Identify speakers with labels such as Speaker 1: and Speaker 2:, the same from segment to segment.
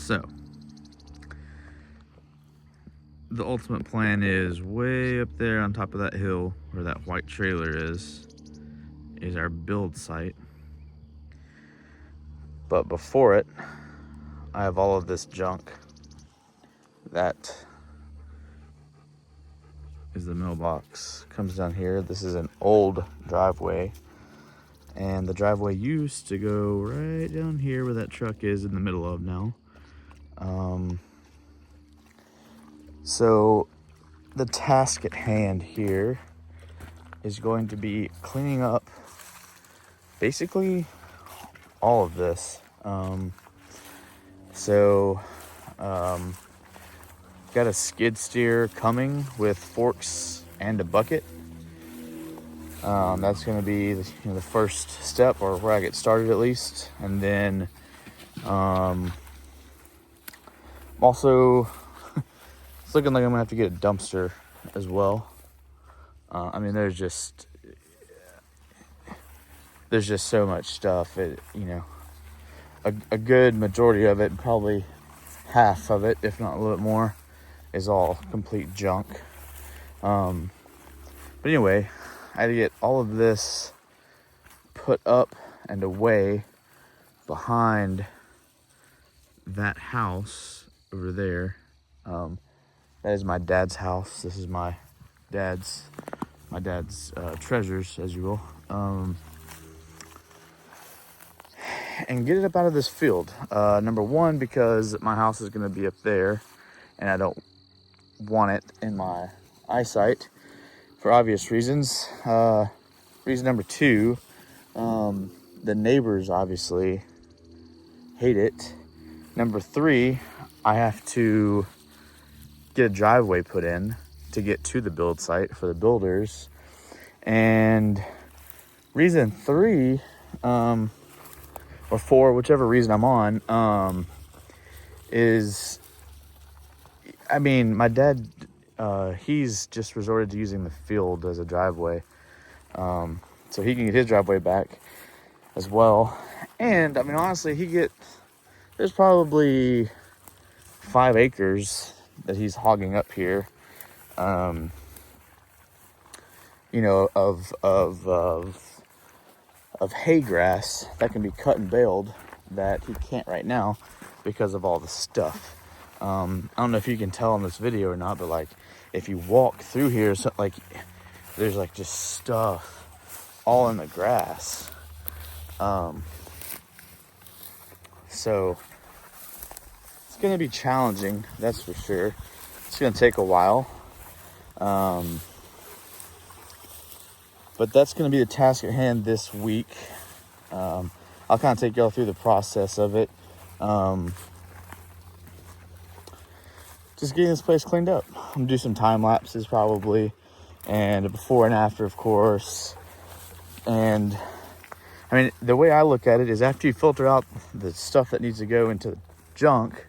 Speaker 1: So the ultimate plan is way up there on top of that hill where that white trailer is our build site. But before it, I have all of this junk. That is the mailbox. Comes down here. This is an old driveway. And the driveway used to go right down here where that truck is in the middle of now. So the task at hand here is going to be cleaning up basically all of this. Got a skid steer coming with forks and a bucket. That's going to be the first step, or where I get started at least. And then also it's looking like I'm gonna have to get a dumpster as well. I mean, there's just so much stuff. A good majority of it, probably half of it, if not a little bit more, is all complete junk. But anyway, I had to get all of this put up and away behind that house over there. That is my dad's house. This is my dad's treasures, as you will. And get it up out of this field. Number one, because my house is going to be up there, and I don't want it in my eyesight for obvious reasons. Reason number two, the neighbors obviously hate it. Number three, I have to get a driveway put in to get to the build site for the builders. And reason three, or four, whichever reason I'm on, is, I mean, my dad, he's just resorted to using the field as a driveway, so he can get his driveway back as well. And I mean, honestly, there's probably 5 acres that he's hogging up here, of hay grass that can be cut and baled that he can't right now because of all the stuff. I don't know if you can tell in this video or not, but like, if you walk through here, so like, there's like just stuff all in the grass. So it's gonna be challenging, that's for sure. It's gonna take a while. But that's going to be the task at hand this week. I'll kind of take y'all through the process of it. Just getting this place cleaned up. I'm going to do some time lapses probably, and a before and after, of course. And I mean, the way I look at it is, after you filter out the stuff that needs to go into a junk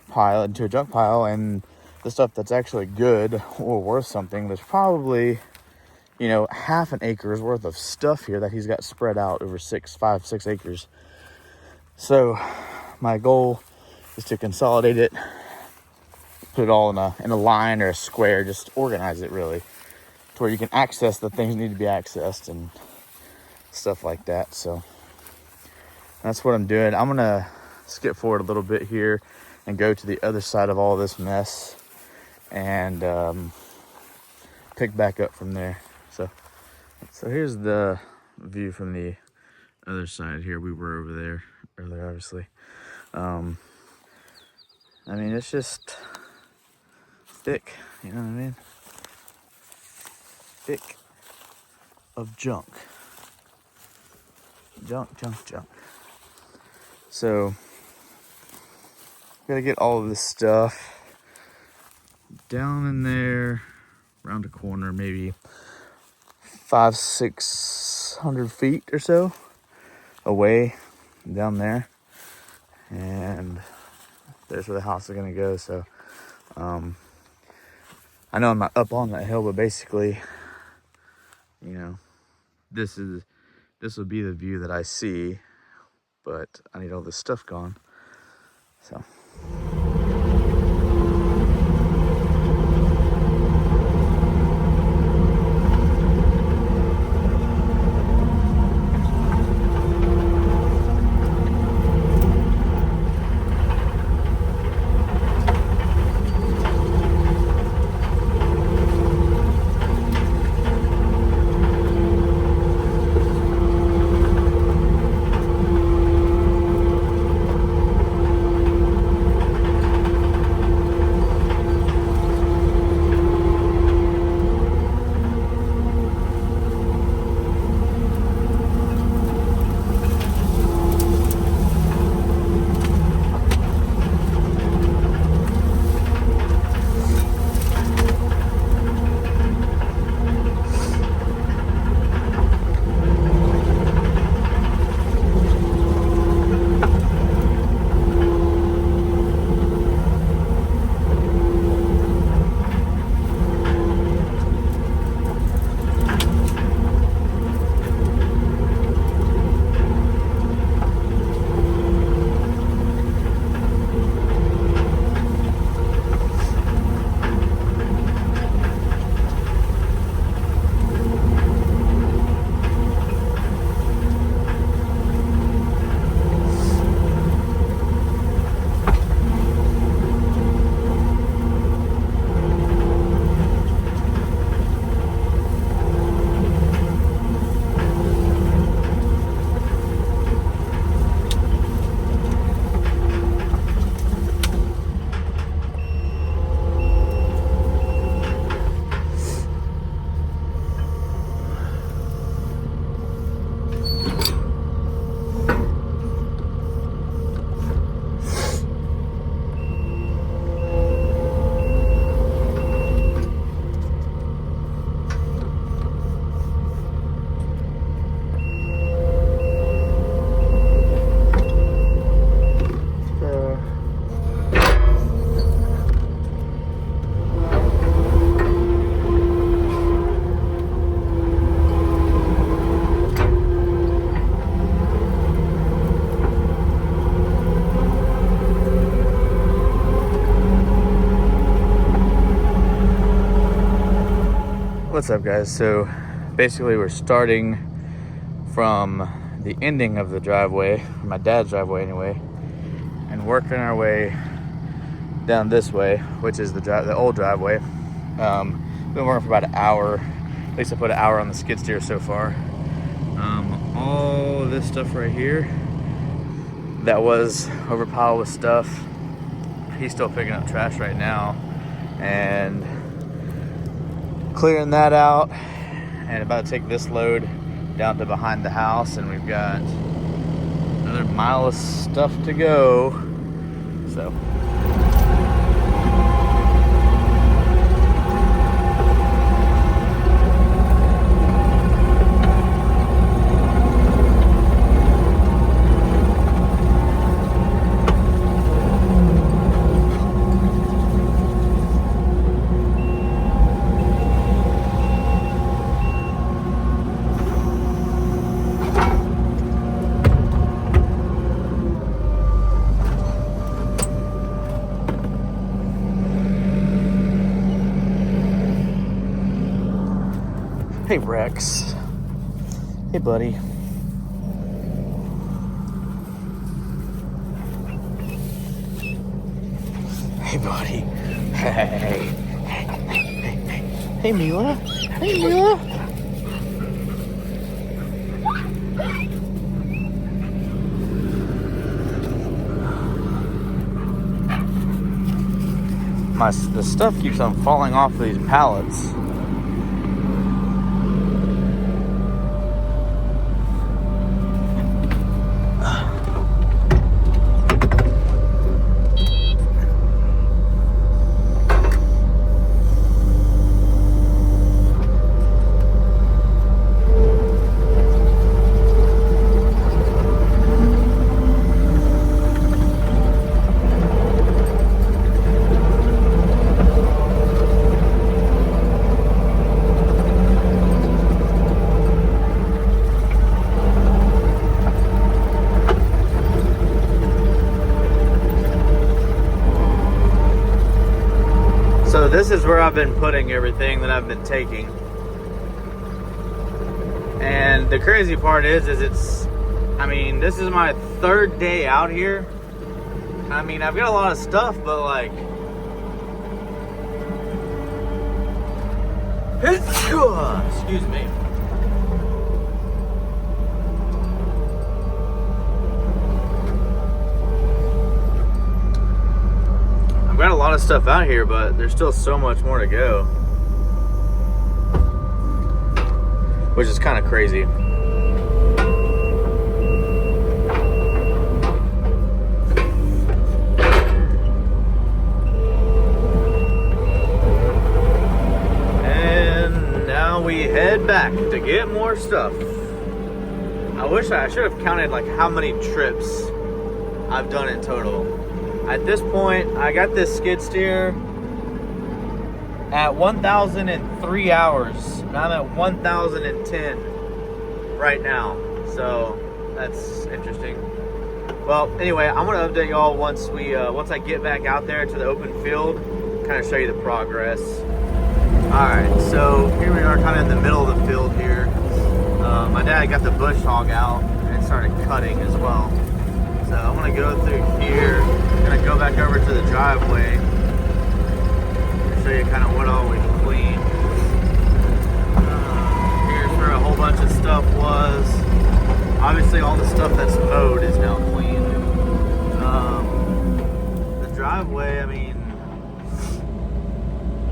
Speaker 1: pile, and the stuff that's actually good or worth something, there's probably, half an acre's worth of stuff here that he's got spread out over 6 acres. So my goal is to consolidate it, put it all in a line or a square, just organize it really to where you can access the things that need to be accessed and stuff like that. So that's what I'm doing. I'm gonna skip forward a little bit here and go to the other side of all this mess and pick back up from there. So here's the view from the other side here. We were over there earlier, obviously. I mean, it's just thick, you know what I mean? Thick of junk. Junk. So, gotta get all of this stuff down in there, around a corner, maybe 500-600 feet or so away down there, and there's where the house is gonna go. So I know I'm not up on that hill, but basically, this will be the view that I see, but I need all this stuff gone. So What's up, guys? So basically we're starting from the ending of the driveway, my dad's driveway anyway, and working our way down this way, which is the old driveway. Been working for about an hour. At least I put an hour on the skid steer so far. All of this stuff right here that was overpiled with stuff, he's still picking up trash right now and clearing that out, and about to take this load down to behind the house, and we've got another mile of stuff to go. So hey, Rex. Hey, buddy. Hey, buddy. Hey. Hey, Mila. Hey, Mila. The stuff keeps on falling off of these pallets. So this is where I've been putting everything that I've been taking. And the crazy part is it's, I mean, this is my third day out here. I mean, I've got a lot of stuff, but like, excuse me. I've got a lot of stuff out here, but there's still so much more to go, which is kind of crazy. And now we head back to get more stuff. I should have counted like how many trips I've done in total. At this point, I got this skid steer at 1,003 hours, and I'm at 1,010 right now. So that's interesting. Well, anyway, I'm gonna update y'all once I get back out there to the open field, kind of show you the progress. All right, so here we are, kind of in the middle of the field here. My dad got the bush hog out and started cutting as well. So I'm gonna go through here, gonna go back over to the driveway and show you kind of what all we cleaned. Here's where a whole bunch of stuff was. Obviously all the stuff that's mowed is now clean. The driveway, I mean,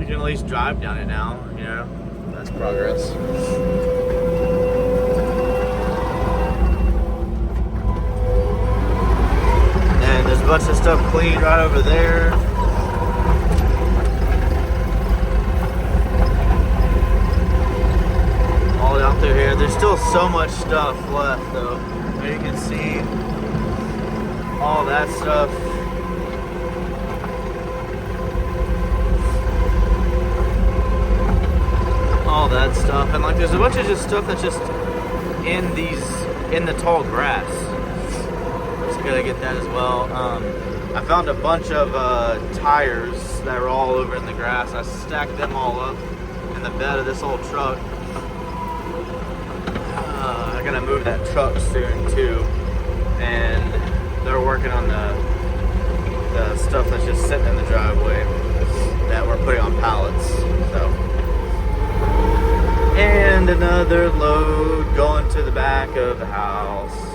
Speaker 1: you can at least drive down it now, you know, that's progress. There's a bunch of stuff cleaned right over there. All out through here. There's still so much stuff left though. There you can see all that stuff. All that stuff. And like there's a bunch of just stuff that's just in the tall grass. Gotta get that as well. I found a bunch of tires that were all over in the grass. I stacked them all up in the bed of this old truck. I gotta move that truck soon too, and they're working on the stuff that's just sitting in the driveway that we're putting on pallets. So, and another load going to the back of the house.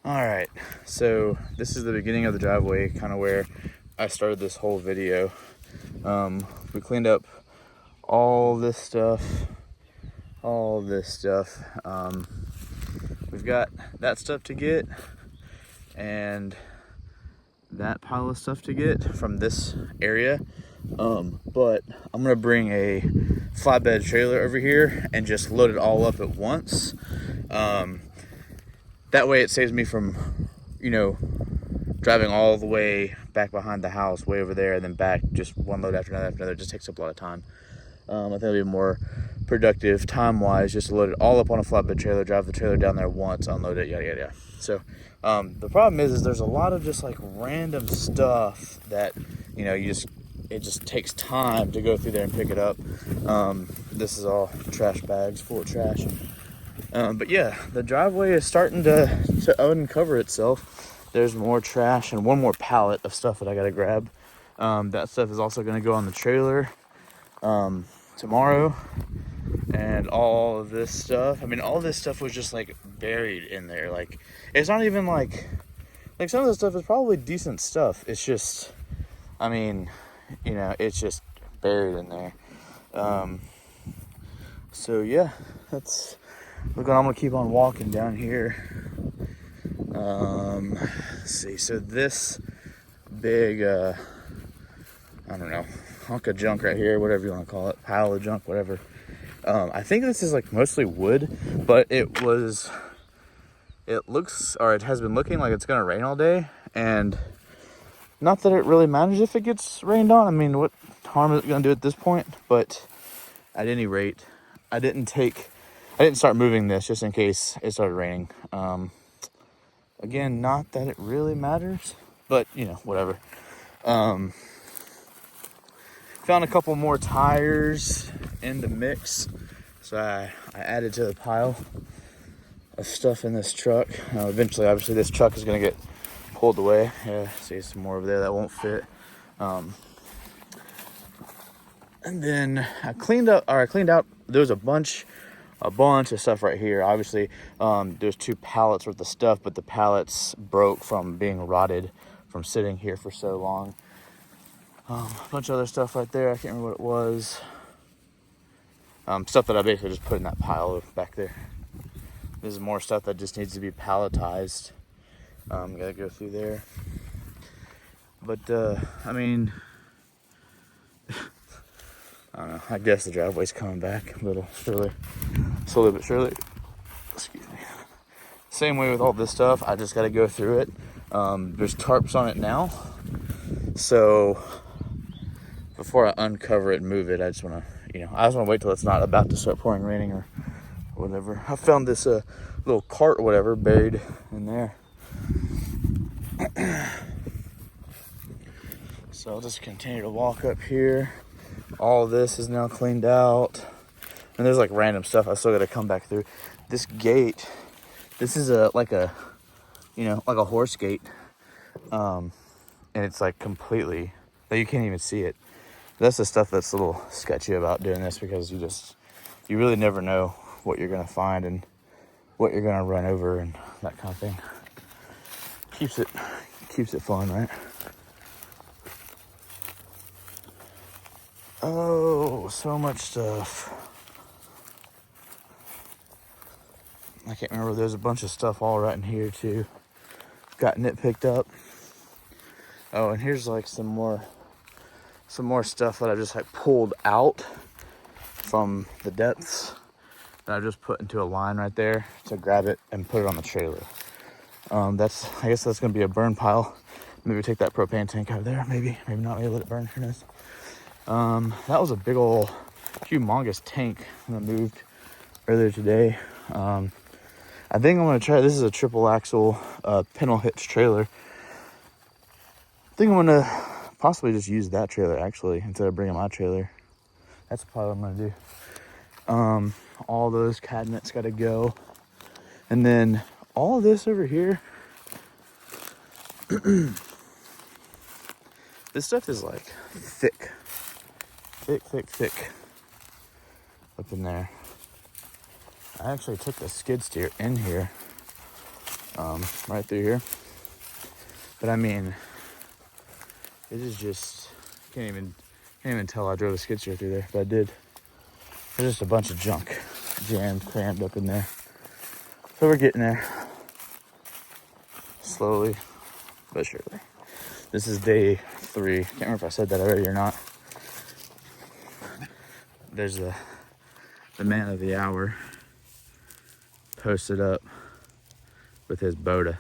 Speaker 1: All right, so this is the beginning of the driveway, kind of where I started this whole video. We cleaned up all this stuff. We've got that stuff to get and that pile of stuff to get from this area. But I'm gonna bring a flatbed trailer over here and just load it all up at once. That way it saves me from, you know, driving all the way back behind the house, way over there, and then back, just one load after another. It just takes up a lot of time. I think it'll be more productive time-wise just to load it all up on a flatbed trailer, drive the trailer down there once, unload it, yada, yada, yada. So the problem is there's a lot of just like random stuff that, you know, it just takes time to go through there and pick it up. This is all trash bags full of trash. But yeah, the driveway is starting to uncover itself. There's more trash and one more pallet of stuff that I gotta grab. That stuff is also gonna go on the trailer tomorrow. And all of this stuff, I mean, all this stuff was just like buried in there. Like, it's not even like some of the stuff is probably decent stuff. It's just, I mean, you know, it's just buried in there. So yeah, that's, look, I'm gonna keep on walking down here. Let's see. So this big, I don't know, hunk of junk right here, whatever you want to call it, pile of junk, whatever. I think this is like mostly wood, but it has been looking like it's gonna rain all day, and not that it really matters if it gets rained on. I mean, what harm is it gonna do at this point? But at any rate, I didn't start moving this just in case it started raining. Again, not that it really matters, but whatever. Found a couple more tires in the mix, so I added to the pile of stuff in this truck. Eventually, obviously, this truck is gonna get pulled away. Yeah, see some more over there that won't fit. And then I cleaned out. There was a bunch of stuff right here. Obviously, there's 2 pallets worth of stuff, but the pallets broke from being rotted from sitting here for so long. A bunch of other stuff right there. I can't remember what it was. Stuff that I basically just put in that pile back there. This is more stuff that just needs to be palletized. Gotta go through there. But, I mean, I don't know. I guess the driveway's coming back a little, slowly but surely. Excuse me. Same way with all this stuff. I just gotta go through it. There's tarps on it now. So, before I uncover it and move it, I just want to, I just want to wait till it's not about to start raining or whatever. I found this little cart or whatever buried in there. So I'll just continue to walk up here. All of this is now cleaned out. And there's like random stuff I still got to come back through. This gate, this is like a horse gate. And it's like completely, like you can't even see it. That's the stuff that's a little sketchy about doing this, because you really never know what you're gonna find and what you're gonna run over and that kind of thing. Keeps it fun, right? Oh, so much stuff. I can't remember. There's a bunch of stuff all right in here too. Gotten it picked up. Oh, and here's like some more stuff that I just like pulled out from the depths that I just put into a line right there to grab it and put it on the trailer. I guess that's gonna be a burn pile. Maybe take that propane tank out of there. Maybe not. Maybe let it burn. Who knows? That was a big old humongous tank that I moved earlier today. I think I'm gonna try. This is a triple axle pintle hitch trailer. I think I'm gonna possibly just use that trailer actually instead of bringing my trailer. That's probably what I'm gonna do. All those cabinets gotta go, and then all of this over here. This stuff is like thick up in there. I actually took the skid steer in here, right through here. But I mean, it is just, can't even tell I drove a skid steer through there, but I did. There's just a bunch of junk crammed up in there. So we're getting there. Slowly but surely. This is day 3. Can't remember if I said that already or not. There's the man of the hour posted up with his Boda.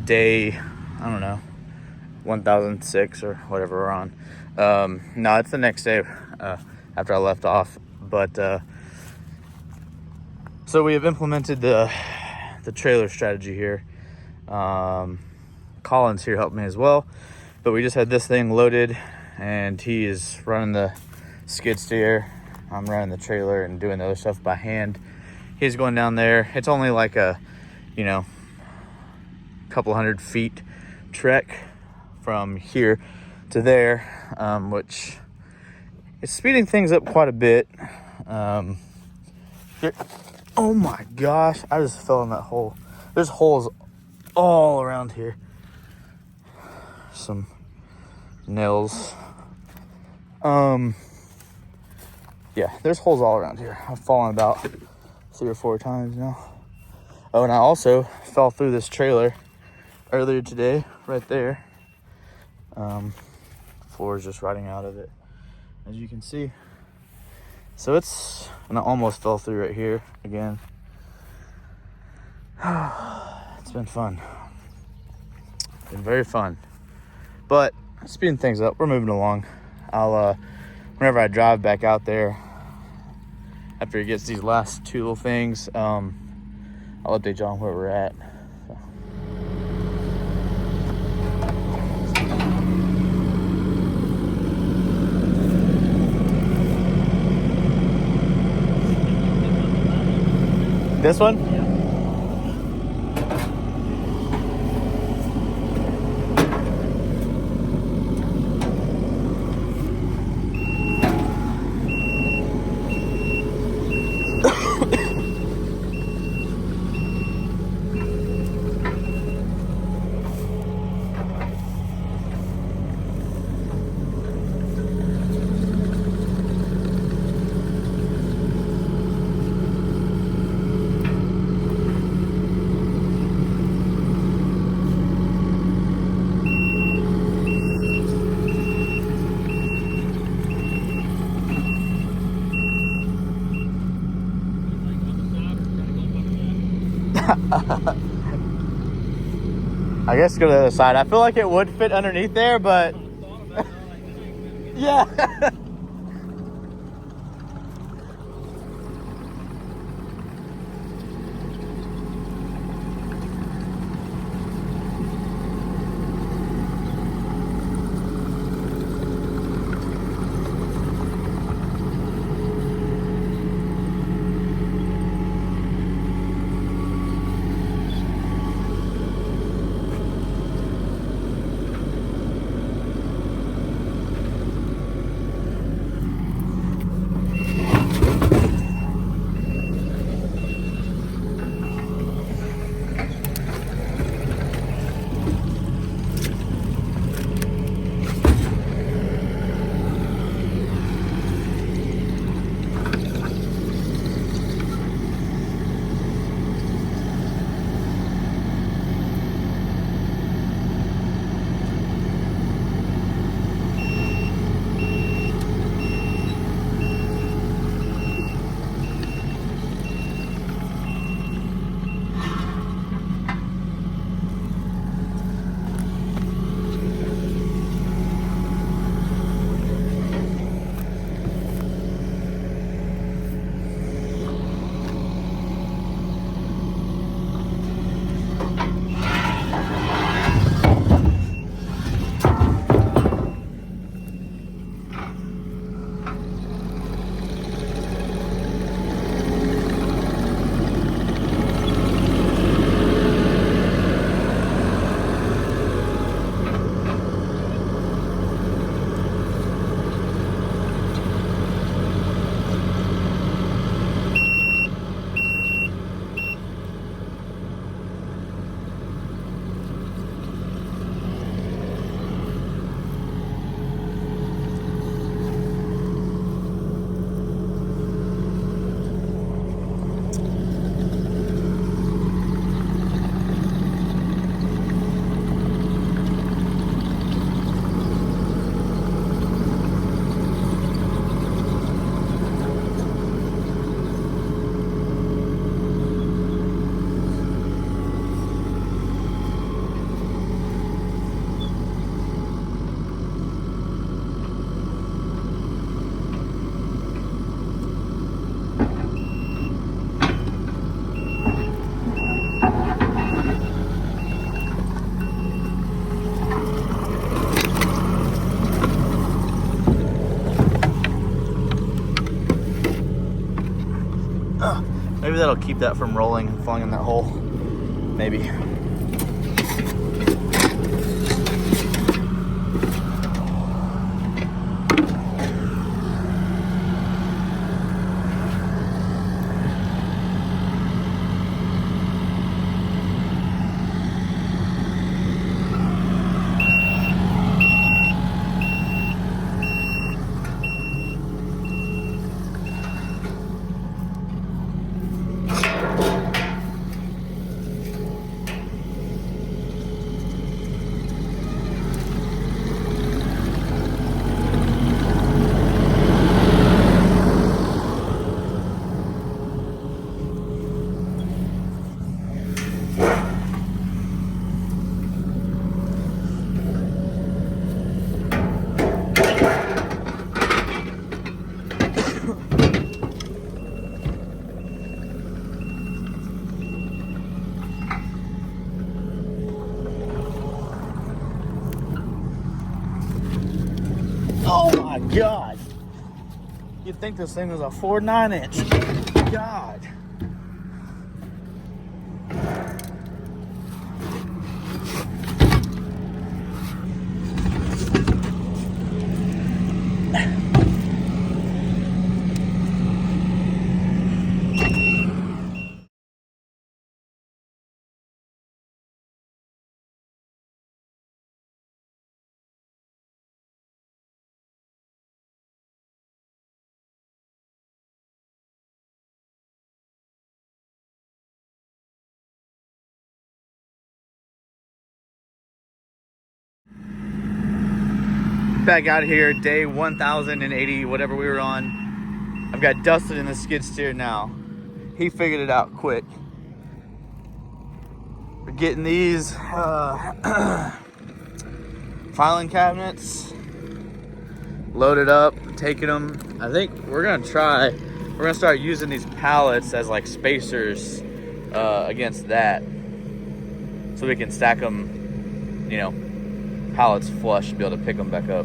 Speaker 1: Day, I don't know, 1006 or whatever we're on. No, it's the next day after I left off. But so we have implemented the trailer strategy here. Colin's here helping me as well, but we just had this thing loaded and he is running the skid steer. I'm running the trailer and doing the other stuff by hand. He's going down there. It's only like a couple 100 feet trek from here to there, which is speeding things up quite a bit. Oh my gosh, I just fell in that hole. There's holes all around here. Some nails. Yeah, there's holes all around here. I've fallen about 3 or 4 times now. Oh, and I also fell through this trailer earlier today, right there. Floor is just rotting out of it, as you can see. So and I almost fell through right here again. It's been fun. Been very fun. But speeding things up, we're moving along. I'll whenever I drive back out there, after he gets these last 2 little things, I'll update you on where we're at. So. This one?
Speaker 2: Yeah.
Speaker 1: I guess go to the other side. I feel like it would fit underneath there, but yeah. Maybe that'll keep that from rolling and falling in that hole. Maybe. my God. You'd think this thing was a 4.9 inch. God. Back out of here, day 1080, whatever we were on. I've got Dustin in the skid steer now. He figured it out quick. We're getting these filing cabinets loaded up, taking them. I think we're gonna start using these pallets as like spacers against that, so we can stack them, you know, pallets flush to be able to pick them back up.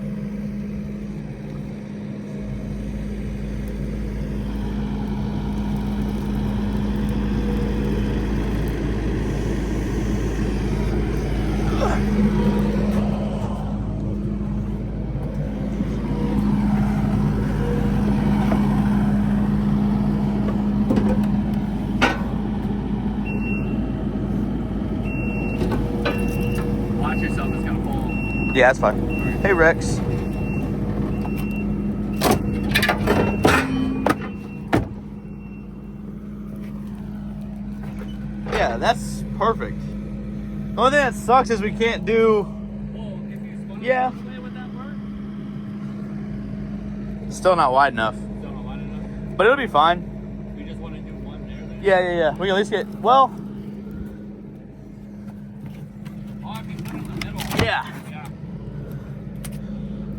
Speaker 2: Watch yourself, it's gonna fall.
Speaker 1: Yeah, that's fine. Hey, Rex. Yeah, that's perfect. The only thing that sucks is we can't do.
Speaker 2: Well, if you spun
Speaker 1: Yeah.
Speaker 2: it this way, would that work?
Speaker 1: Still not wide enough,
Speaker 2: Still not wide enough.
Speaker 1: but it'll be fine.
Speaker 2: We just want to do one there. Then.
Speaker 1: Yeah. We can at least get. Well,
Speaker 2: Oh, if you put it in the middle.
Speaker 1: yeah.
Speaker 2: Yeah.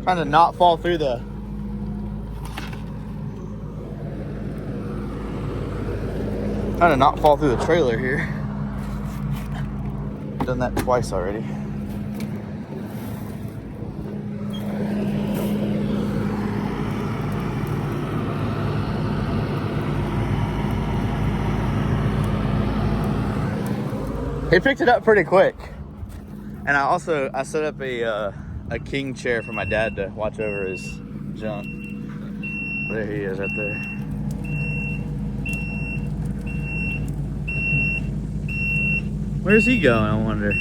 Speaker 1: Trying to not fall through the. Trying to not fall through the trailer here. Done that twice already. He picked it up pretty quick. And I set up a king chair for my dad to watch over his junk. There he is right there. Where's he going, I wonder?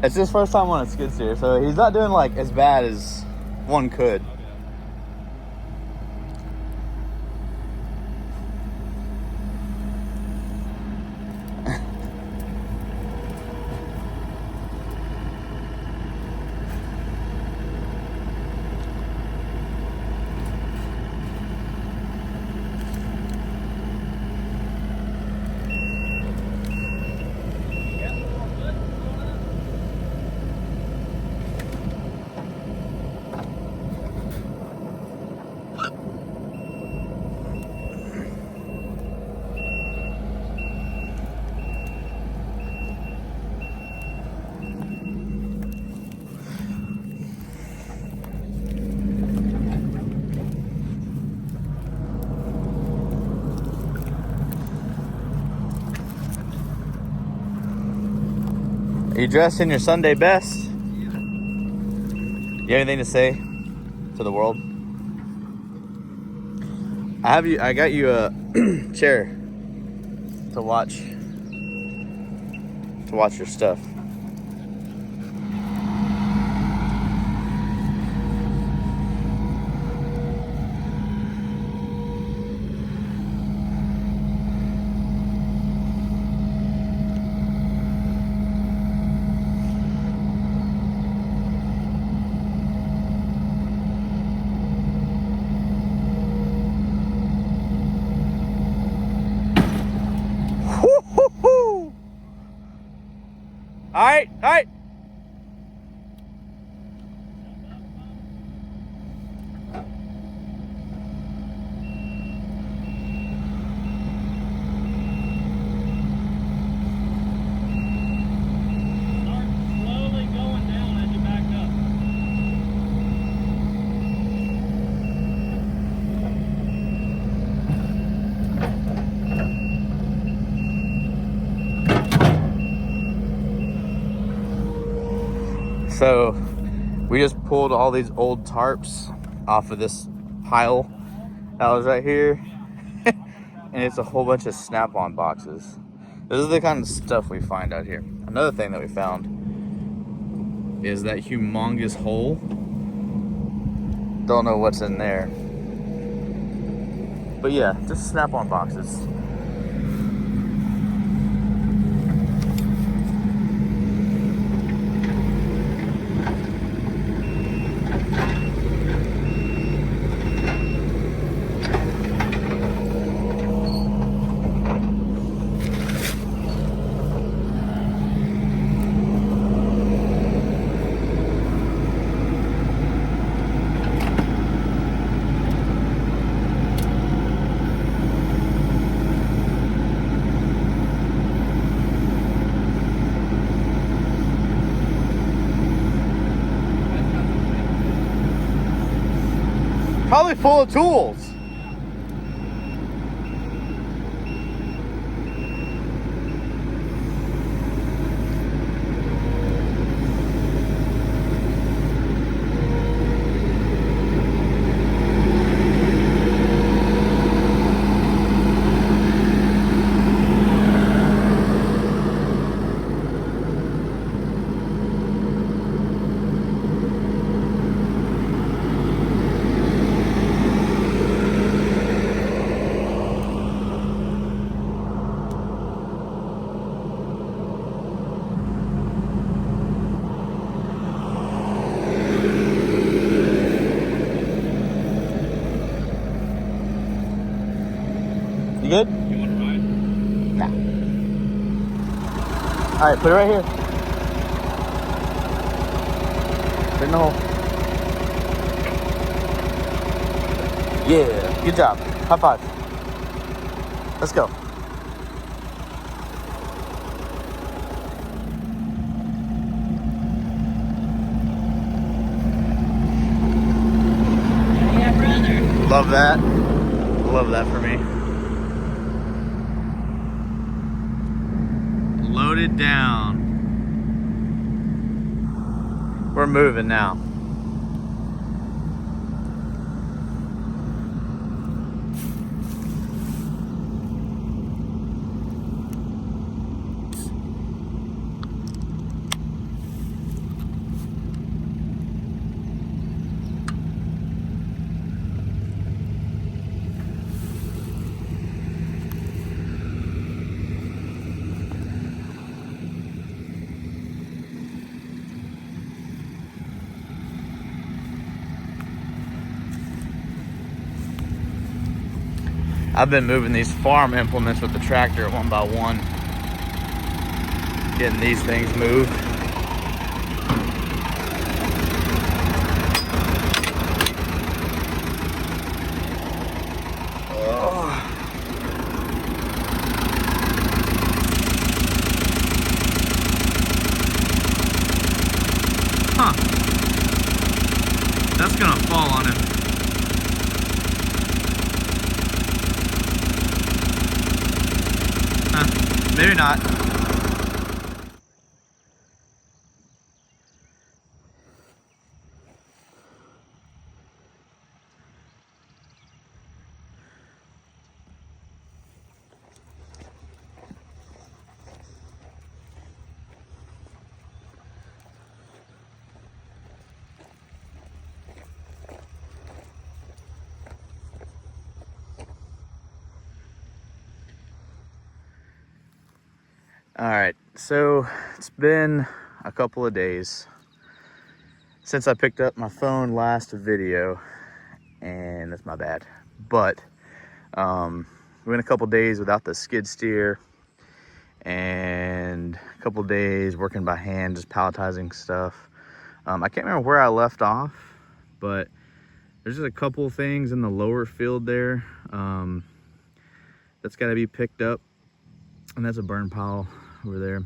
Speaker 1: It's his first time on a skid steer, so he's not doing like as bad as one could. Are you dressed in your Sunday best?
Speaker 2: Yeah.
Speaker 1: You have anything to say to the world? I got you a chair to watch your stuff. All right. So we just pulled all these old tarps off of this pile that was right here. And it's a whole bunch of Snap-on boxes. This is the kind of stuff we find out here. Another thing that we found is that humongous hole. Don't know what's in there. But yeah, just Snap-on boxes. Probably full of tools. You good?
Speaker 2: You want to ride?
Speaker 1: Nah. All right, put it right here. Put it in the hole. Yeah, good job. High five. Let's go.
Speaker 2: Yeah, brother.
Speaker 1: Love that. Love that for me. Loaded down. We're moving now. I've been moving these farm implements with the tractor one by one. Getting these things moved. Huh. That's gonna fall on him. Maybe not. All right, so it's been a couple of days since I picked up my phone last video, and that's my bad. But we went a couple days without the skid steer, and a couple days working by hand, just palletizing stuff. I can't remember where I left off, but there's just a couple things in the lower field there that's got to be picked up, and that's a burn pile over there.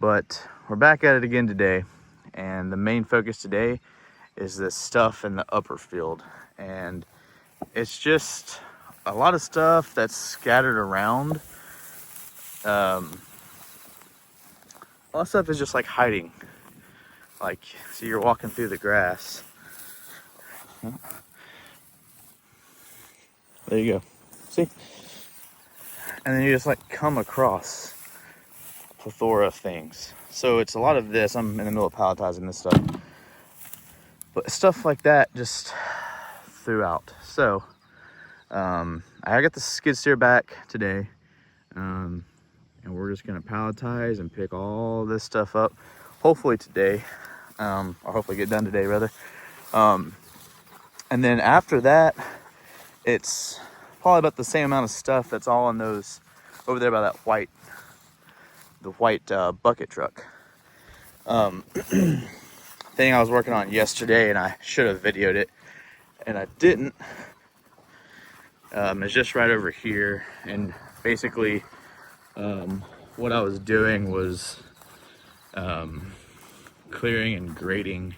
Speaker 1: But we're back at it again today, and the main focus today is this stuff in the upper field. And it's just a lot of stuff that's scattered around. A lot of stuff is just like hiding. Like, so you're walking through the grass. There you go. See? And then you just like come across plethora of things. So it's a lot of this. I'm in the middle of palletizing this stuff. But stuff like that just throughout. So I got the skid steer back today. And we're just gonna palletize and pick all this stuff up. Hopefully today. Or hopefully get done today rather. And then after that, it's probably about the same amount of stuff that's all in those over there by that white bucket truck. Thing I was working on yesterday, and I should have videoed it, and I didn't. It's just right over here, and basically, what I was doing was clearing and grading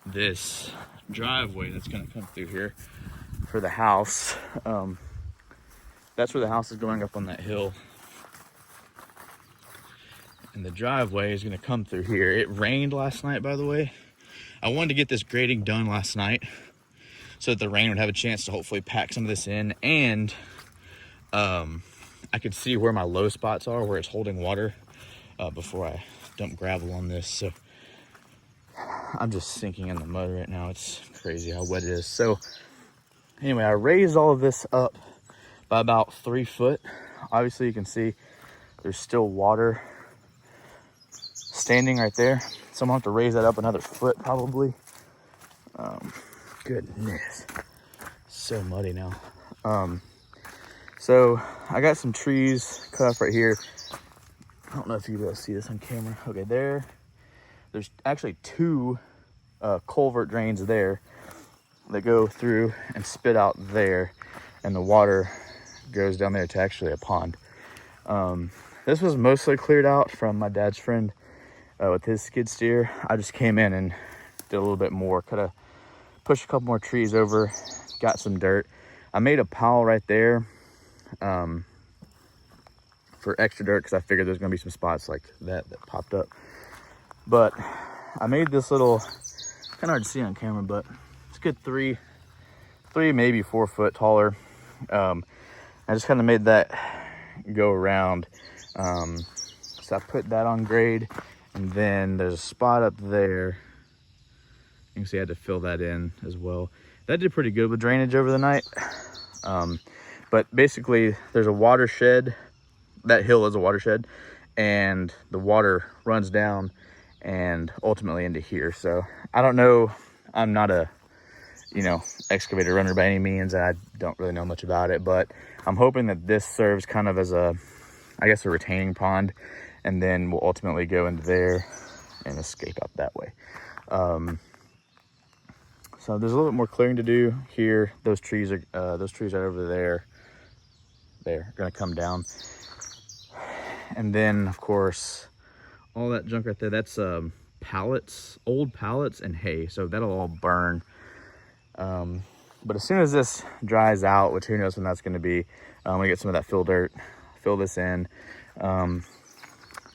Speaker 1: this driveway that's gonna come through here for the house. That's where the house is going, up on that hill. And the driveway is gonna come through here. It rained last night, by the way. I wanted to get this grading done last night so that the rain would have a chance to hopefully pack some of this in, and I could see where my low spots are, where it's holding water, before I dump gravel on this. So I'm just sinking in the mud right now. It's crazy how wet it is. So anyway, I raised all of this up by about 3 foot. Obviously you can see there's still water standing right there. So I'm gonna have to raise that up another foot probably. Goodness, so muddy now. So I got some trees cut off right here. I don't know if you'll be able to see this on camera. Okay, there's actually 2 culvert drains there that go through and spit out there, and the water goes down there to actually a pond. This was mostly cleared out from my dad's friend with his skid steer. I just came in and did a little bit more, could have pushed a couple more trees over, got some dirt. I made a pile right there for extra dirt, because I figured there's gonna be some spots like that popped up. But I made this little, kind of hard to see on camera, but it's a good 3 maybe 4 foot taller. I just kind of made that go around. So I put that on grade, and then there's a spot up there. You can see I had to fill that in as well. That did pretty good with drainage over the night. But basically there's a watershed. That hill is a watershed, and the water runs down and ultimately into here. So I don't know, I'm not a, excavator runner by any means, and I don't really know much about it, but I'm hoping that this serves kind of as a, I guess, a retaining pond, and then we'll ultimately go into there and escape out that way. So there's a little bit more clearing to do here. Those trees are right over there. They're gonna come down. And then of course, all that junk right there, that's pallets, old pallets and hay. So that'll all burn. But as soon as this dries out, which who knows when that's gonna be, I'm gonna get some of that fill dirt, fill this in. And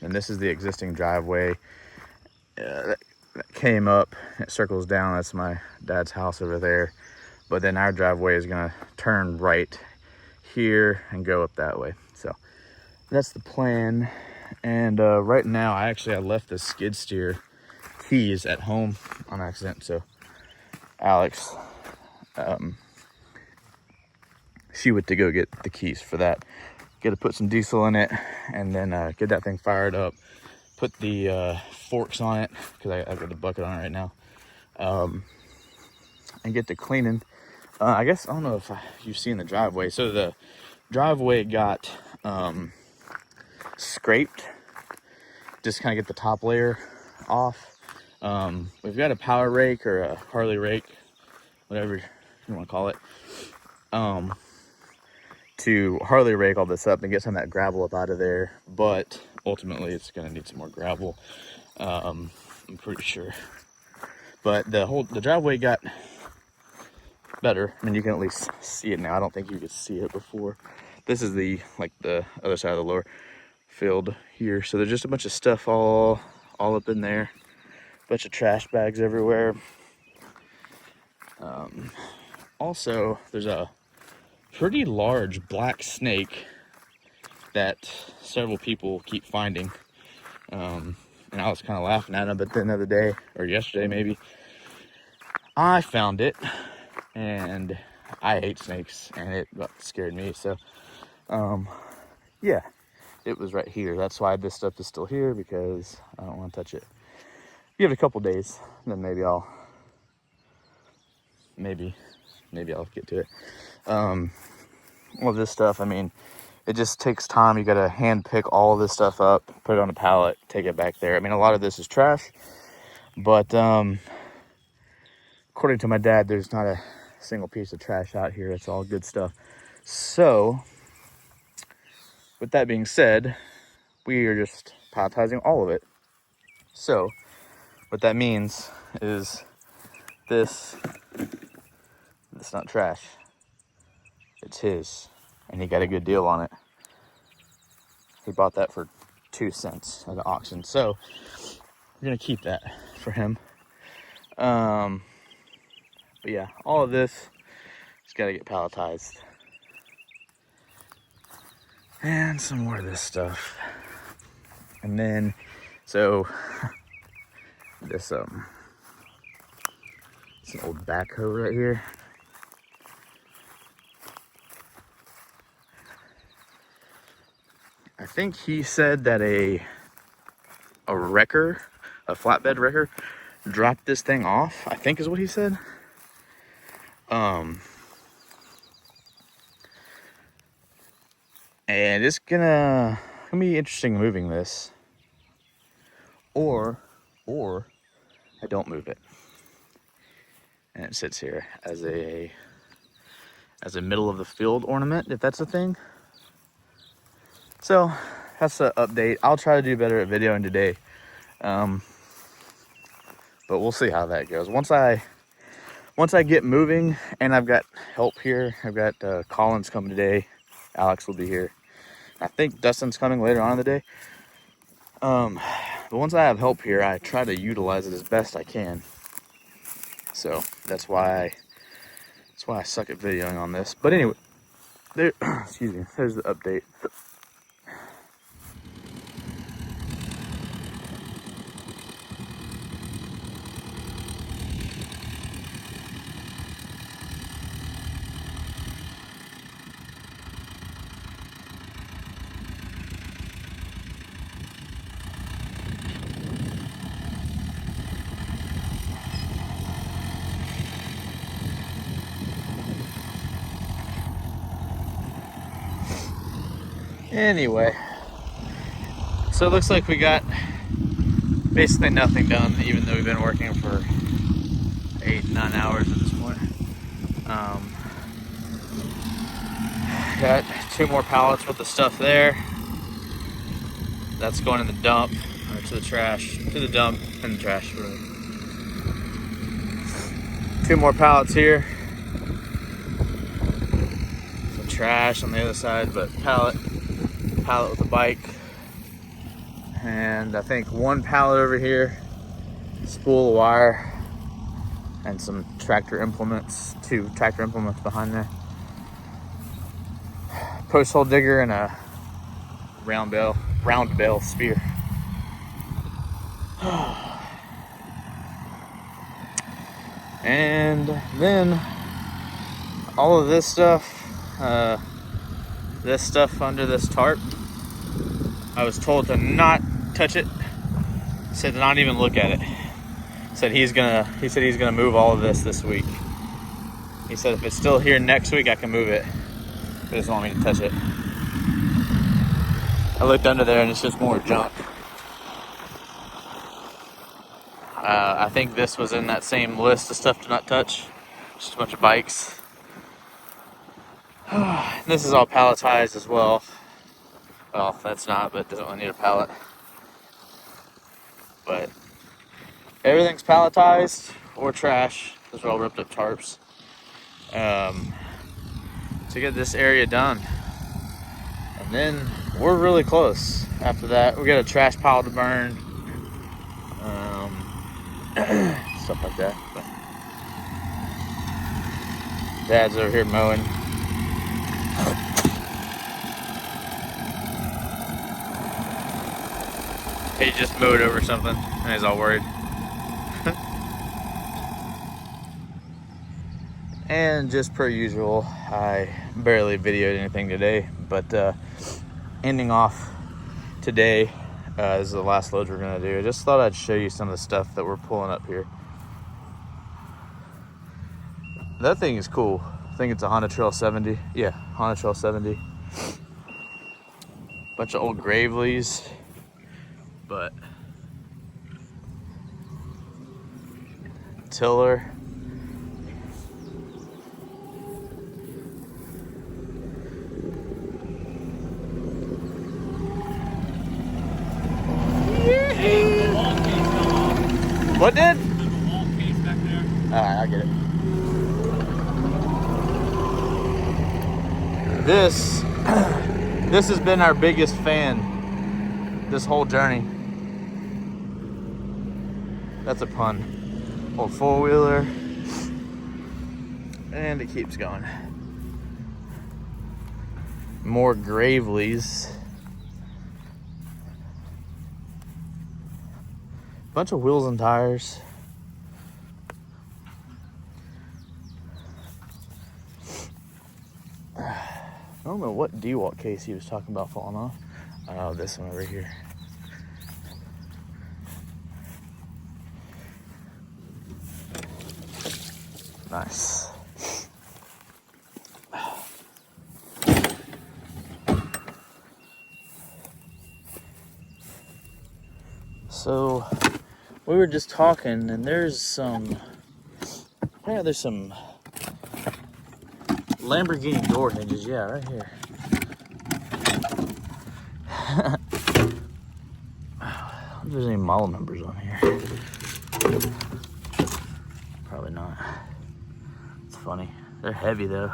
Speaker 1: this is the existing driveway that came up, it circles down. That's my dad's house over there. But then our driveway is gonna turn right here and go up that way. So that's the plan. And right now, I left the skid steer keys at home on accident. So Alex, she went to go get the keys for that. Got to put some diesel in it, and then get that thing fired up. Put the forks on it, because I've got the bucket on it right now, and get to cleaning. I guess, I don't know if you've seen the driveway. So the driveway got scraped, just kind of get the top layer off. We've got a power rake or a Harley rake, whatever you want to call it, to Harley rake all this up and get some of that gravel up out of there. But ultimately it's gonna need some more gravel, I'm pretty sure. But the driveway got better. I mean, you can at least see it now. I don't think you could see it before. This is the other side of the lower field here. So there's just a bunch of stuff all up in there. Bunch of trash bags everywhere. Also, there's a pretty large black snake that several people keep finding. And I was kind of laughing at them, but then the other day, or yesterday maybe, I found it, and I hate snakes, and it scared me. So, yeah, it was right here. That's why this stuff is still here, because I don't want to touch it. Give it a couple days, then maybe I'll get to it. All this stuff, I mean, it just takes time. You gotta hand pick all of this stuff up, put it on a pallet, take it back there. I mean, a lot of this is trash, but according to my dad, there's not a single piece of trash out here. It's all good stuff. So, with that being said, we are just palletizing all of it. So, what that means is it's not trash. It's his, and he got a good deal on it. He bought that for 2 cents at the auction. So, we're gonna keep that for him. But yeah, all of this has got to get palletized. And some more of this stuff. And then, so, this, it's an old backhoe right here. I think he said that a wrecker, a flatbed wrecker, dropped this thing off, I think is what he said. And it's gonna be interesting moving this. Or I don't move it. And it sits here as a middle of the field ornament, if that's a thing. So that's the update. I'll try to do better at videoing today. But we'll see how that goes. Once I get moving, and I've got help here. I've got Collins coming today. Alex will be here. I think Dustin's coming later on in the day. But once I have help here, I try to utilize it as best I can. So that's why I suck at videoing on this. But anyway, excuse me, there's the update. Anyway, so it looks like we got basically nothing done, even though we've been working for 8-9 hours at this point. Got 2 more pallets with the stuff there. That's going in the dump, or to the trash, to the dump and the trash, really. 2 more pallets here. Some trash on the other side, but pallet with a bike. And I think 1 pallet over here, spool of wire, and some tractor implements, 2 tractor implements behind there. Post hole digger and a round bale spear. And then all of this stuff under this tarp, I was told to not touch it. Said to not even look at it. Said he said he's gonna move all of this week. He said if it's still here next week, I can move it. He doesn't want me to touch it. I looked under there and it's just more junk. I think this was in that same list of stuff to not touch. Just a bunch of bikes. This is all palletized as well. Well, that's not, but doesn't really need a pallet. But everything's palletized or trash. Those are all ripped up tarps. To get this area done. And then we're really close. After that, we got a trash pile to burn. stuff like that. But Dad's over here mowing. He just mowed over something and he's all worried. And just per usual, I barely videoed anything today, but ending off today is the last load we're gonna do. I just thought I'd show you some of the stuff that we're pulling up here. That thing is cool. I think it's a Honda Trail 70. Yeah, Honda Trail 70. Bunch of old Graveleys, but tiller. What did?
Speaker 2: There's a wall case back there.
Speaker 1: Alright, I get it. This has been our biggest fan this whole journey. That's a pun. Old four-wheeler. And it keeps going. More Graveleys. Bunch of wheels and tires. I don't know what D-Walk case he was talking about falling off. Oh, this one over here. Nice. So we were just talking, and there's some Lamborghini door hinges. Yeah, right here. I wonder if there's any model numbers on here. Probably not. It's funny. They're heavy though.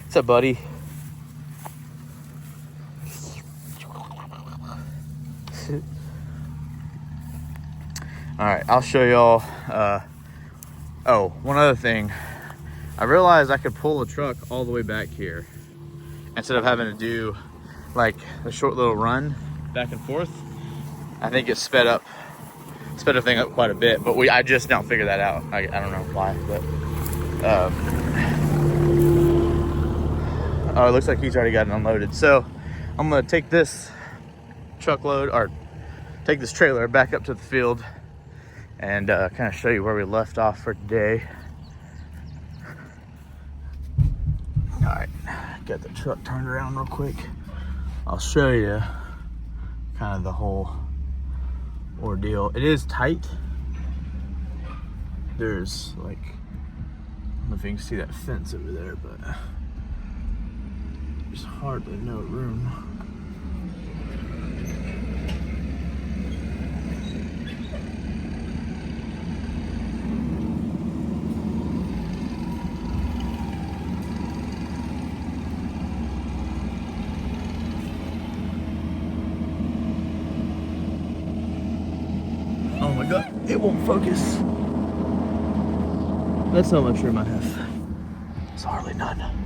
Speaker 1: What's up, buddy? All right, I'll show y'all. Oh, one other thing. I realized I could pull the truck all the way back here instead of having to do like a short little run back and forth. I think it sped the thing up quite a bit, but I just now figured that out. I don't know why, but oh, it looks like he's already got it unloaded. So I'm gonna take this truckload, or take this trailer back up to the field and kind of show you where we left off for today. All right, got the truck turned around real quick. I'll show you kind of the whole ordeal. It is tight. There's like, I don't know if you can see that fence over there, but there's hardly no room. Oh my God, it won't focus. That's how much room I have. It's hardly none.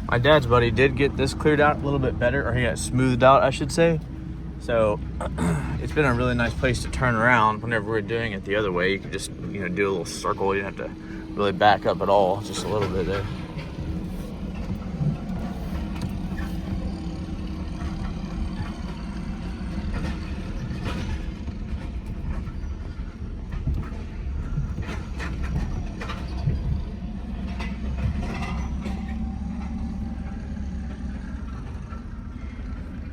Speaker 1: My dad's buddy did get this cleared out a little bit better, or he got smoothed out, I should say. So it's been a really nice place to turn around whenever we're doing it the other way. You can just, do a little circle. You don't have to really back up at all, just a little bit there.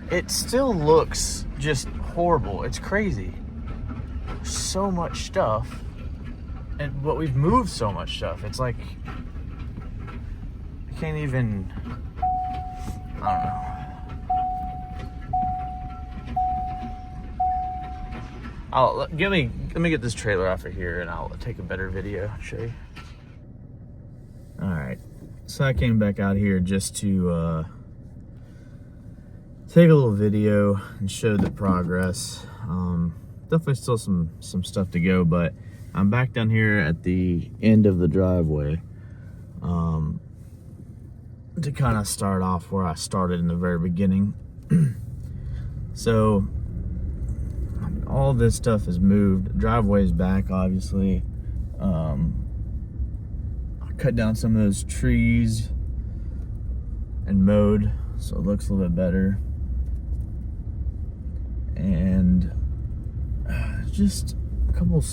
Speaker 1: It still looks just horrible. It's crazy. So much stuff, but we've moved so much stuff. It's like I can't even. I don't know. Let me get this trailer off of here, and I'll take a better video. Show you. All right. So I came back out here just to take a little video and show the progress. Definitely still some stuff to go, but I'm back down here at the end of the driveway to kind of start off where I started in the very beginning. So all this stuff is moved. Driveway's back, obviously. I cut down some of those trees and mowed, so it looks a little bit better. And just a couple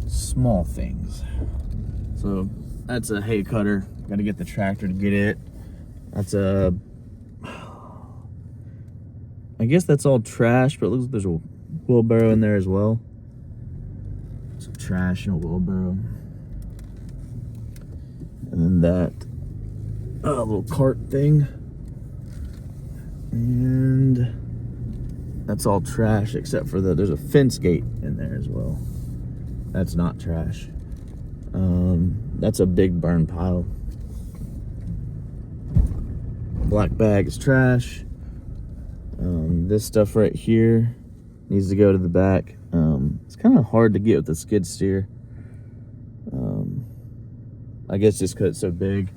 Speaker 1: small things. So that's a hay cutter. Got to get the tractor to get it. That's I guess that's all trash, but it looks like there's a wheelbarrow in there as well. Some trash and a wheelbarrow. And then that little cart thing. And that's all trash except for there's a fence gate in there as well. That's not trash. That's a big burn pile. Black bag is trash. This stuff right here needs to go to the back. It's kind of hard to get with the skid steer. I guess just because it's so big.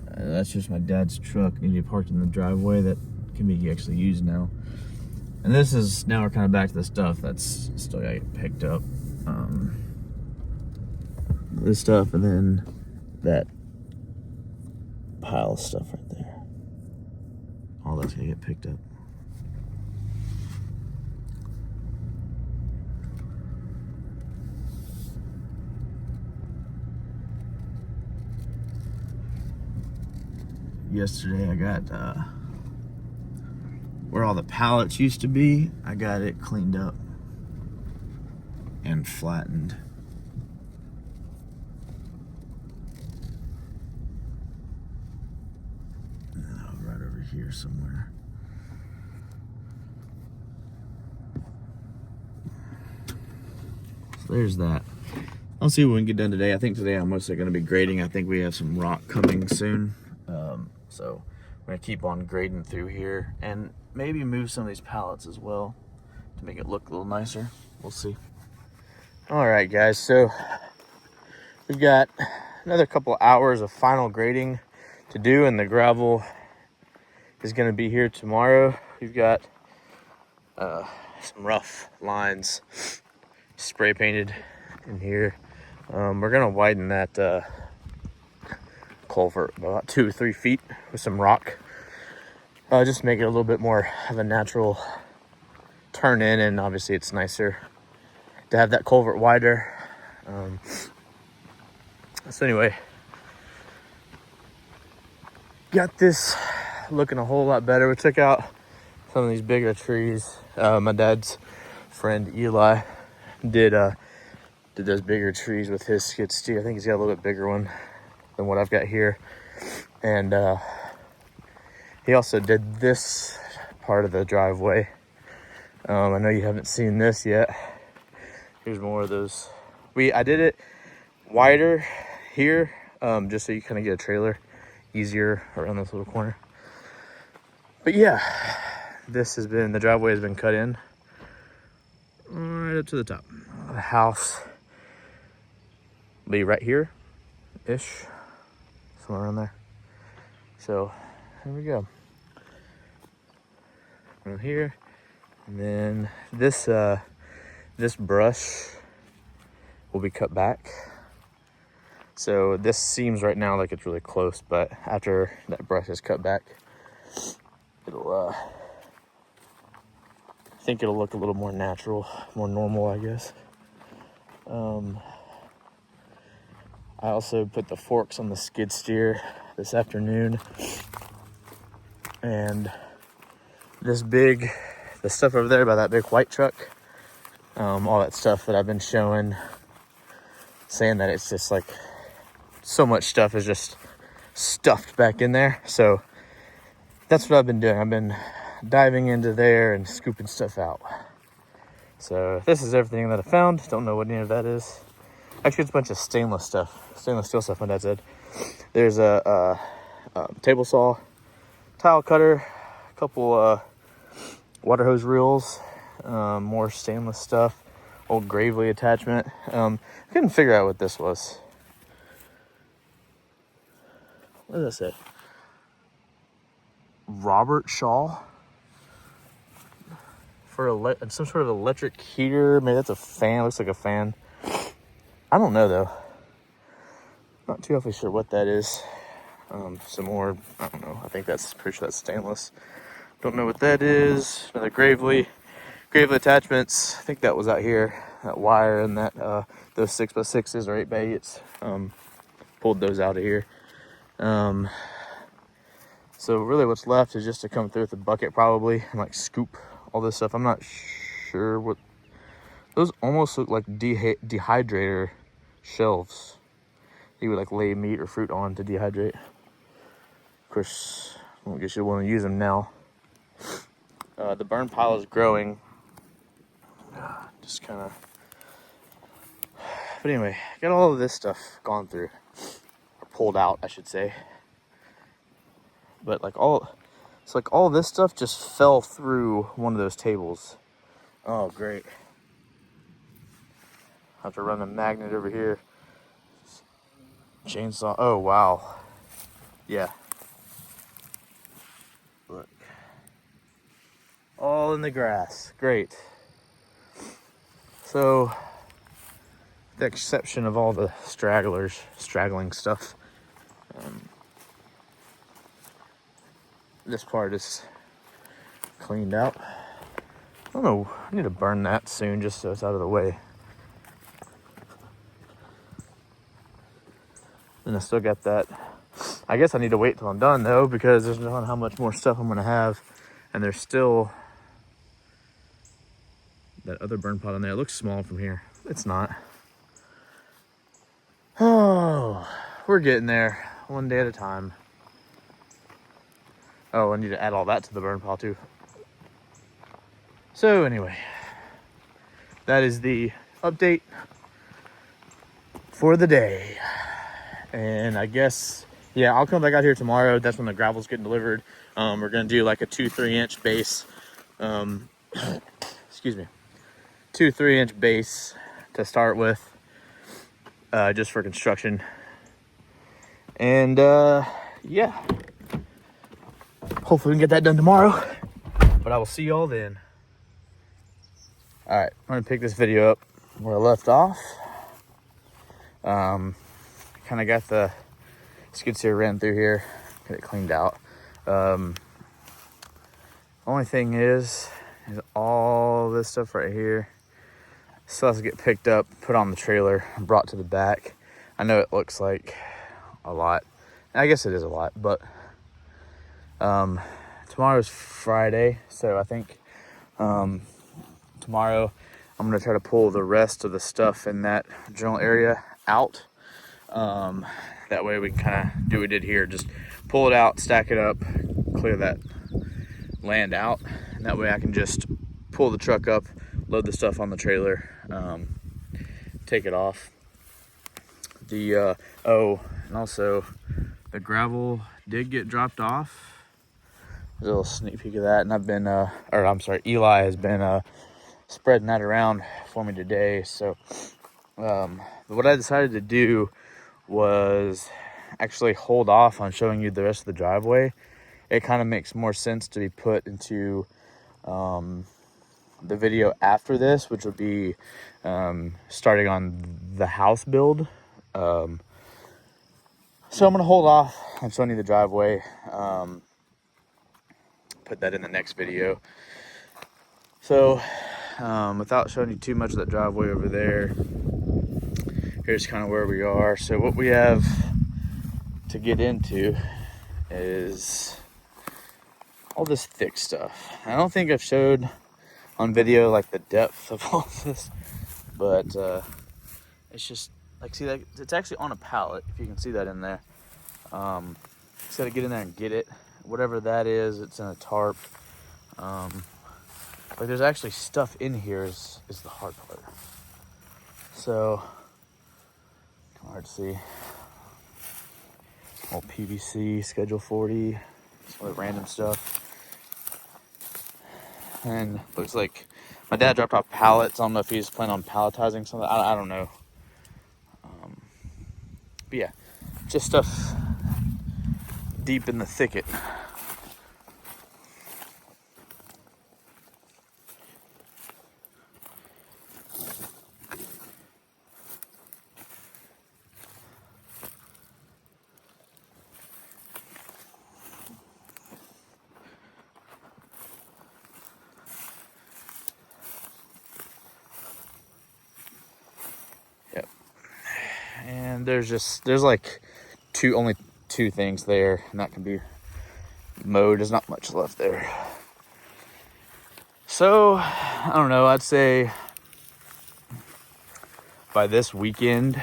Speaker 1: That's just my dad's truck. Needs to be parked in the driveway that can be actually used now. And this is, now we're kind of back to the stuff that's still got to get picked up. This stuff, and then that pile of stuff right there. All that's going to get picked up. Yesterday I got where all the pallets used to be, I got it cleaned up and flattened. Right over here somewhere. So there's that. I'll see what we can get done today. I think today I'm mostly going to be grading. I think we have some rock coming soon. So I'm going to keep on grading through here and maybe move some of these pallets as well to make it look a little nicer. We'll see. All right, guys. So we've got another couple hours of final grading to do, and the gravel is going to be here tomorrow. We've got some rough lines spray painted in here. We're going to widen that culvert about 2 or 3 feet with some rock, just to make it a little bit more of a natural turn in, and obviously it's nicer to have that culvert wider. So anyway, got this looking a whole lot better. We took out some of these bigger trees. My dad's friend Eli did those bigger trees with his skid steer. I think he's got a little bit bigger one than what I've got here. And he also did this part of the driveway. I know you haven't seen this yet. Here's more of those. I did it wider here, just so you kind of get a trailer easier around this little corner. But yeah, the driveway has been cut in right up to the top. The house will be right here-ish. Somewhere around there. So here we go. Around here, and then this brush will be cut back. So this seems right now like it's really close, but after that brush is cut back, it'll, I think it'll look a little more natural, more normal, I guess. I also put the forks on the skid steer this afternoon, and the stuff over there by that big white truck, all that stuff that I've been showing, saying that it's just like so much stuff is just stuffed back in there. So that's what I've been doing. I've been diving into there and scooping stuff out. So this is everything that I found. Don't know what any of that is. Actually, it's a bunch of stainless steel stuff, my dad said. There's a table saw, tile cutter, a couple water hose reels, more stainless stuff, old Gravely attachment. I couldn't figure out what this was. What does that say? Robert Shaw for some sort of electric heater. Maybe that's a fan. Looks like a fan. I don't know though. Not too awfully sure what that is. Some more. I don't know. I think that's pretty sure that's stainless. Don't know what that is. Another Gravely attachments. I think that was out here. That wire and that those 6x6s or 8x8s. Pulled those out of here. So really what's left is just to come through with a bucket probably and like scoop all this stuff. I'm not sure what those almost look like dehydrator shelves. You would like lay meat or fruit on to dehydrate. Of course, I don't guess you want to use them now. The burn pile is growing. Just kind of. But anyway, got all of this stuff gone through, or pulled out, I should say. But it's like all this stuff just fell through one of those tables. Oh, great. Have to run a magnet over here. Chainsaw. Oh, wow. Yeah. Look. All in the grass. Great. So, the exception of all the straggling stuff, this part is cleaned out. I don't know. I need to burn that soon just so it's out of the way. And I still got that. I guess I need to wait till I'm done though, because there's no how much more stuff I'm gonna have. And there's still that other burn pot on there. It looks small from here. It's not. Oh, we're getting there one day at a time. Oh, I need to add all that to the burn pile too. So anyway, that is the update for the day. And I guess, yeah, I'll come back out here tomorrow. That's when the gravel's getting delivered. We're gonna do like a 2-3 inch base. Excuse me, 2-3 inch base to start with, just for construction. And yeah, hopefully we can get that done tomorrow. But I will see y'all then. All right, I'm gonna pick this video up where I left off. Kind of got the skid steer ran through here, get it cleaned out. Only thing is all this stuff right here still has to get picked up, put on the trailer, and brought to the back. I know it looks like a lot, and I guess it is a lot, but tomorrow's Friday, so I think tomorrow I'm gonna try to pull the rest of the stuff in that general area out. That way we can kind of do what we did here, just pull it out, stack it up, clear that land out, and that way I can just pull the truck up, load the stuff on the trailer, take it off. And also the gravel did get dropped off. A little sneak peek of that, and I've been Eli has been spreading that around for me today. So what I decided to do was actually hold off on showing you the rest of the driveway. It kind of makes more sense to be put into the video after this, which would be starting on the house build. So I'm gonna hold off on showing you the driveway. Put that in the next video. So without showing you too much of that driveway over there, here's kind of where we are. So what we have to get into is all this thick stuff. I don't think I've showed on video like the depth of all this, but it's just like, see, like, it's actually on a pallet, if you can see that in there. Just gotta get in there and get it. Whatever that is, it's in a tarp. Like, there's actually stuff in here is the hard part. So, hard to see. All PVC, Schedule 40, some other random stuff. And looks like my dad dropped off pallets. I don't know if he's planning on palletizing something. I don't know. But yeah, just stuff deep in the thicket. Yep. And there's like only two things there, and that can be mowed. There's not much left there. So, I don't know, I'd say by this weekend,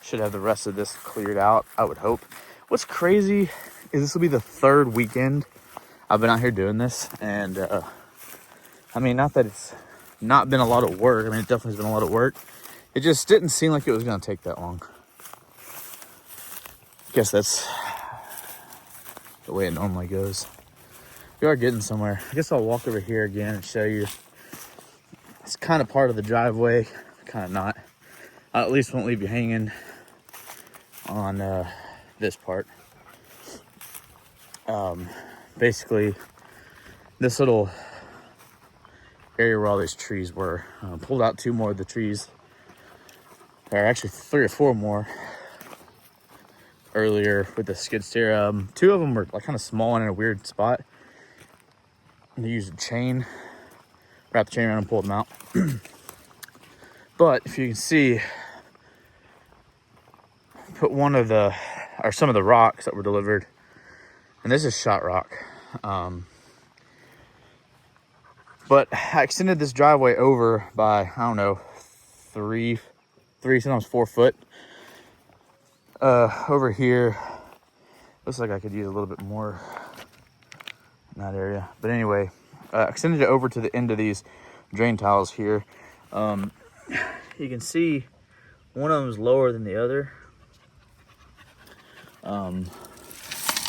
Speaker 1: should have the rest of this cleared out, I would hope. What's crazy is this will be the third weekend I've been out here doing this, and I mean, not that it's not been a lot of work. I mean, it definitely has been a lot of work. It just didn't seem like it was gonna take that long. Guess that's the way it normally goes. We are getting somewhere. I guess I'll walk over here again and show you. It's kind of part of the driveway, kind of not. I at least won't leave you hanging on this part. Basically, this little area where all these trees were, pulled out two more of the trees. Or actually 3 or 4 more earlier with the skid steer. Two of them were like kind of small and in a weird spot. And they used a chain, wrap the chain around and pull them out. But if you can see, put some of the rocks that were delivered, and this is shot rock. But I extended this driveway over by, I don't know, 3, sometimes 4 foot. Over here, looks like I could use a little bit more in that area. But anyway, extended it over to the end of these drain tiles here. You can see one of them is lower than the other.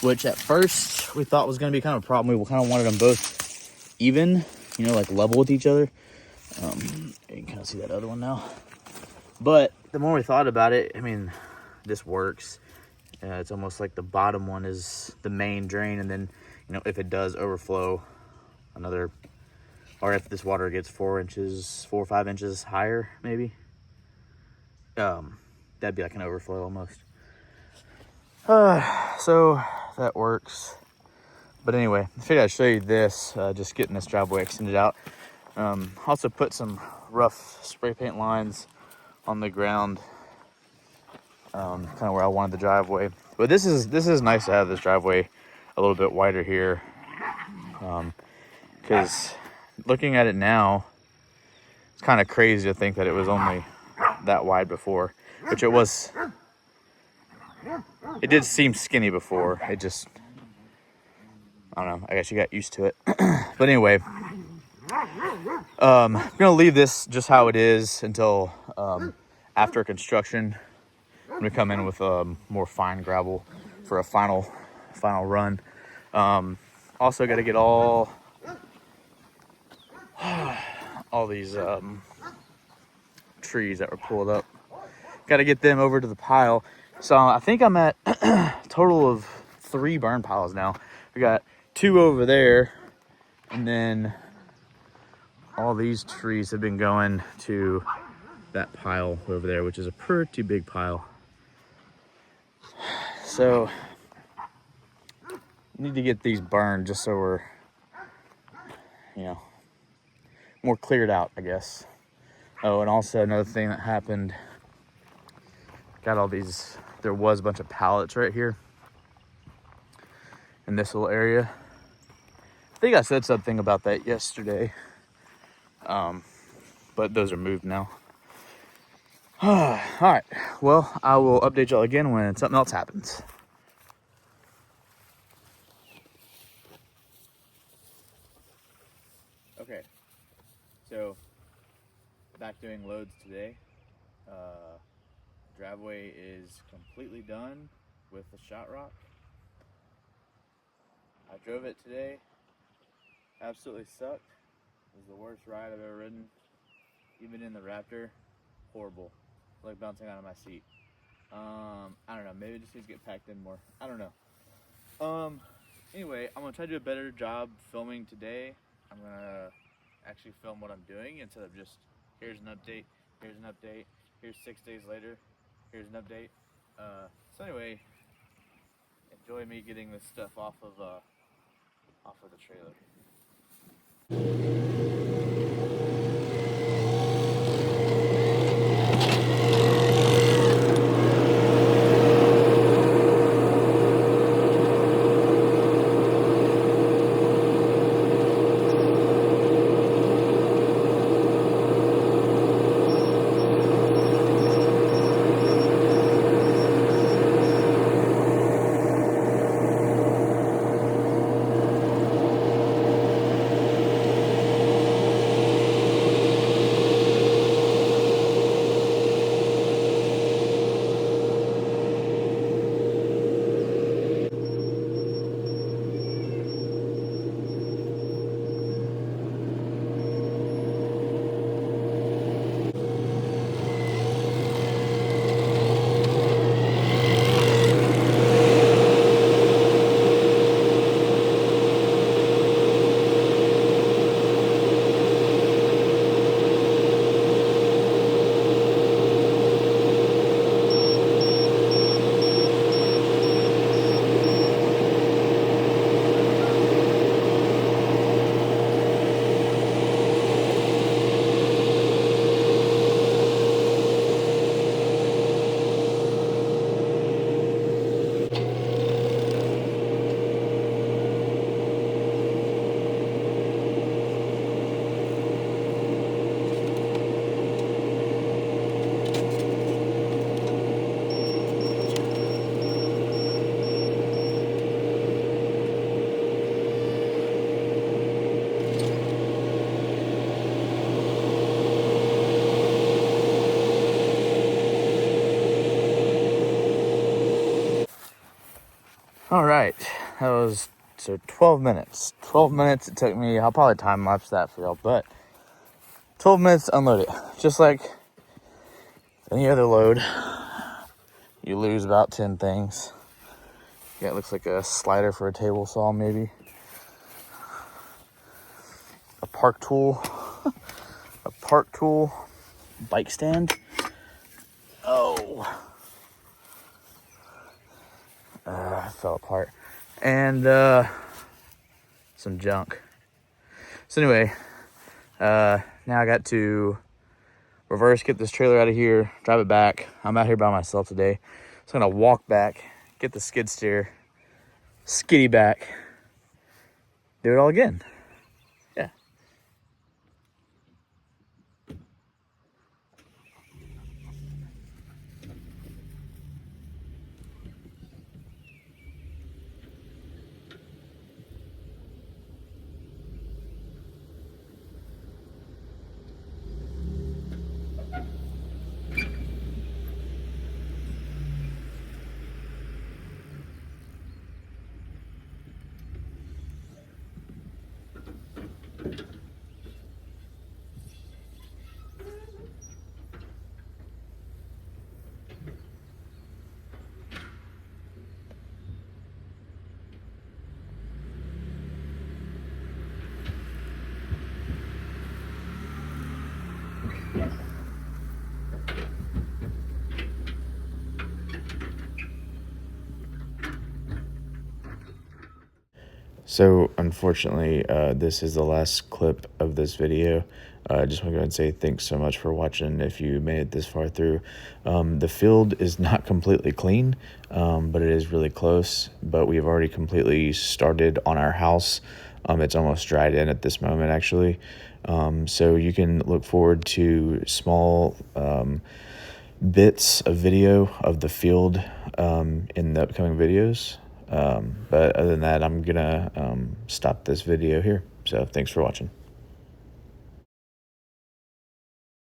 Speaker 1: Which at first we thought was going to be kind of a problem. We kind of wanted them both even, you know, like level with each other. You can kind of see that other one now. But the more we thought about it, I mean, this works. It's almost like the bottom one is the main drain, and then, you know, if it does overflow another, or if this water gets 4 or 5 inches higher, maybe, that'd be like an overflow almost. So that works. But anyway, I figured I'd show you this, just getting this driveway extended out. Also put some rough spray paint lines on the ground, kind of where I wanted the driveway. But this is nice to have this driveway a little bit wider here, because looking at it now, it's kind of crazy to think that it was only that wide before, which it was. It did seem skinny before. It just, I don't know, I guess you got used to it. But anyway, I'm gonna leave this just how it is until after construction. I'm gonna come in with more fine gravel for a final run. Also got to get all these trees that were pulled up. Got to get them over to the pile. So I think I'm at a total of 3 burn piles now. We got 2 over there, and then all these trees have been going to that pile over there, which is a pretty big pile. So need to get these burned just so we're, more cleared out, I guess. Oh, and also another thing that happened, got all these, there was a bunch of pallets right here in this little area. I think I said something about that yesterday, but those are moved now. All right, well, I will update y'all again when something else happens. Okay, so back doing loads today. Driveway is completely done with the shot rock. I drove it today. Absolutely sucked. It was the worst ride I've ever ridden. Even in the Raptor, horrible. Like bouncing out of my seat. I don't know. Maybe it just needs to get packed in more. I don't know. Anyway, I'm gonna try to do a better job filming today. I'm gonna actually film what I'm doing instead of just here's an update, here's an update, here's 6 days later, here's an update. So anyway, enjoy me getting this stuff off of the trailer. All right, that was, so 12 minutes. 12 minutes it took me. I'll probably time lapse that for y'all, but 12 minutes to unload it. Just like any other load, you lose about 10 things. Yeah, it looks like a slider for a table saw, maybe. A park tool. A park tool. Bike stand. Oh. Fell apart. And some junk. So anyway, now I got to reverse, get this trailer out of here, drive it back. I'm out here by myself today. So I'm gonna walk back, get the skid steer, skiddy back, do it all again. Yeah. So unfortunately, this is the last clip of this video. I just want to go ahead and say thanks so much for watching if you made it this far through. The field is not completely clean, but it is really close. But we've already completely started on our house. It's almost dried in at this moment, actually. So you can look forward to small bits of video of the field in the upcoming videos. But other than that, I'm gonna stop this video here. So thanks for watching.